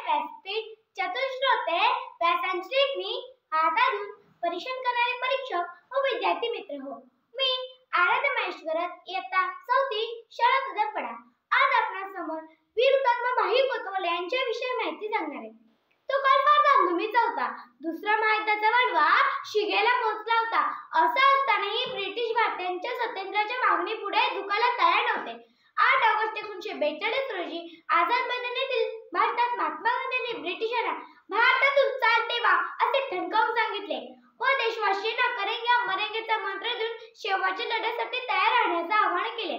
व्यासपीठ चतुश्रोते व्यासांची हाताधून परीक्षण करणारे परीक्षक व विद्यार्थी मित्र हो. मी आराध्य महेश्वरत इयत्ता 4थी शाळा तुझपडा. आज आपणासमोर वीर हुतात्मा भाई कोतवाल यांच्याविषयी माहिती सांगणार आहे. तो काळ फार धामधुमीचा होता. दुसरा महायुद्धाचा वणवा शिगेला पोहोचला होता. असं असतानाही ब्रिटिश भारतीयांच्या स्वातंत्र्याच्या मागणीपुढे झुकायला तयार नव्हते. 8 ऑगस्ट 1942 रोजी आझाद मैदानातील भाषणात महात्मा गांधींनी ब्रिटिशांना भारतातून चालते वा असे ठणकावून सांगितले व देशवासीयांना करेंगे या मरेंगेचा मंत्र देऊन शेवटच्या लढ्यासाठी तयार राहण्याचे आवाहन केले.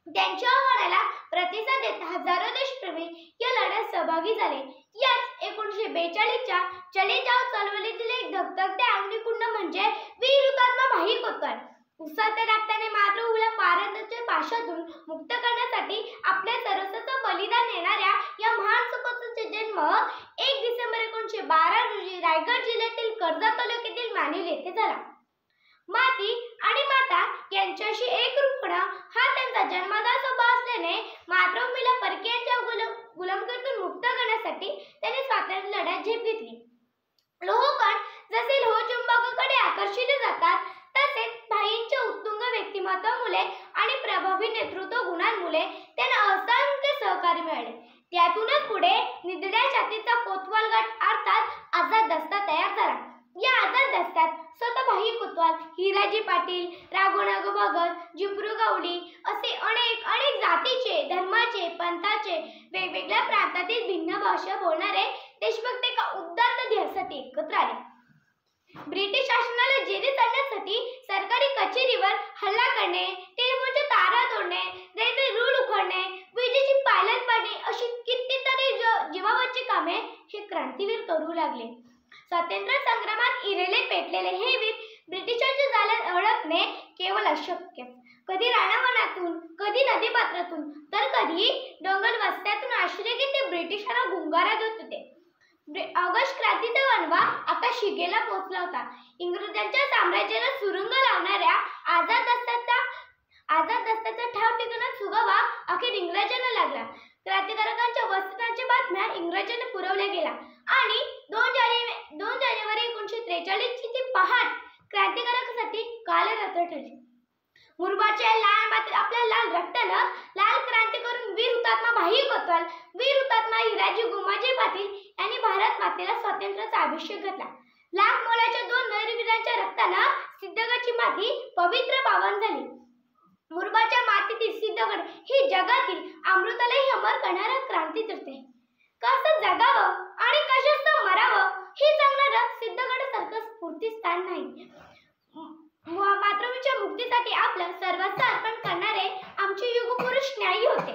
त्यांच्या आवाहनाला प्रतिसाद देत हजारो देशप्रेमी या लढ्यात सहभागी झाले. याच 1942 च्या चले जाओ चळवळीतील एक धगधगते अग्निकुंड म्हणजे वीर हुतात्मा भाई कोतवाल. उसाच्या रक्ताने मातृभूमीला पारंब्याच्या पाशातून मुक्त करण्यासाठी आपल्या सर्वस्वाचं बलिदान देणाऱ्या या महान सुपुत्राचा जन्म 1 डिसेंबर 1912 रोजी रायगड जिल्ह्यातील कर्जत तालुक्यातील मानिल येथे झाला. माती आणि माता यांच्याशी एकरूप होणं हा त्यांचा जन्मदार स्वभाव असल्याने मातृभूमीला परकीयांच्या गुलामगिरीतून मुक्त करण्यासाठी त्यांनी स्वातंत्र्य लढ्यात झेप घेतली. लोहकण जसे लोहचुंबकाकडे आकर्षिले जातात तसेच भाईंच्या उत्तुंग व्यक्तिमत्वामुळे आणि प्रभावी नेतृत्व गुणांमुळे त्यांना असंख्य सहकार्य मिळाले. त्यातूनच पुढे निधड्या छातीचा कोतवाल गट अर्थात आझाद दस्ता तयार झाला. या आझाद दस्त्यात स्वतः भाई कोतवाल, हिराजी पाटील, राघोनागो भगत, जिब्रू गवळी असे अनेक जातीचे, धर्माचे, पंथाचे, वेगवेगळ्या प्रांतातील भिन्न भाषा बोलणारे देशभक्त एका उदात्त ध्येयासाठी एकत्र आले. ब्रिटिश शासनाला जेरीस आणण्यासाठी सरकारी कचेरीवर हल्ला करणे, टेलिफोनच्या तारा तोडणे, रेल्वे रूळ उखडणे, विजेची पायलन पाडणे अशी कितीतरी जीवावरची कामे हे क्रांतीवीर करू लागले. स्वातंत्र्य संग्रामात इरेले पेटलेले हे वीर ब्रिटिशांच्या जाळ्यात अडकणे केवळ अशक्य. कधी रानावनातून, कधी नदीपात्रातून तर कधी डोंगर वस्त्यातून आश्रय घेत ते ब्रिटिशांना गुंगारा देत होते. ऑगस्ट क्रांतीचा वणवा आता शिगेला पोहोचला होता. इंग्रजांच्या साम्राज्याला सुरुंग लावणाऱ्या आझाद दस्त्याचा ठाव ठिकाणा सुगावा अखेर इंग्रजांना लागला. क्रांतिकारकांच्या वस्त्यांच्या बातम्या इंग्रजांना पुरवल्या गेल्या आणि 2 जानेवारी 1943 ची ती पहाट क्रांतिकारकांसाठी कालरात्र ठरली. मुरबाडच्या लाल मातीत आपल्या लाल रक्तानं लाल क्रांती करून वीर हुतात्मा भाई कोतवाल, वीर हुतात्मा हिराजी गुमाजी पाटील यांनी भारत मातेला स्वातंत्र्याचा अभिषेक घातला. लाख मोलाच्या 2 नरवीरांच्या रक्तानं सिद्धगडची माती पवित्र पावन झाली. मुरबाडच्या मातीतील सिद्धगड ही जगातील अमृतालाही अमर करणारा क्रांतीतीर्थ आहे. कसं जगावं आणि कशाचं मरावं हे सांगणारं सिद्धगडासारखं स्फूर्तिस्थान नाही. मातृभूमीच्या मुक्तीसाठी आपलं सर्वस्व अर्पण करणारे आमचे युगपुरुष न्यायी होते,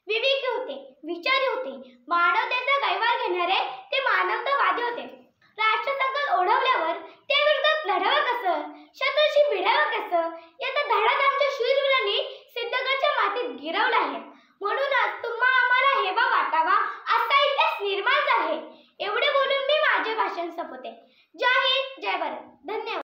विवेकी होते, विचारी होते. मानवतेचा गैवार घेणारे ते मानवतावादी होते. राष्ट्रसंकट ओढवल्यावर त्याविरोधात लढावं कसं, शत्रूशी भिडावं कसं याचा धडा आमच्या शूरवीरांनी सिद्धगडच्या मातीत गिरवला आहे. म्हणूनच तुम्हा आम्हाला हेवा वाटावा असा इतिहास निर्माण झाला आहे. एवढे बोलून मी माझे भाषण संपवते. जय हिंद, जय भारत. धन्यवाद.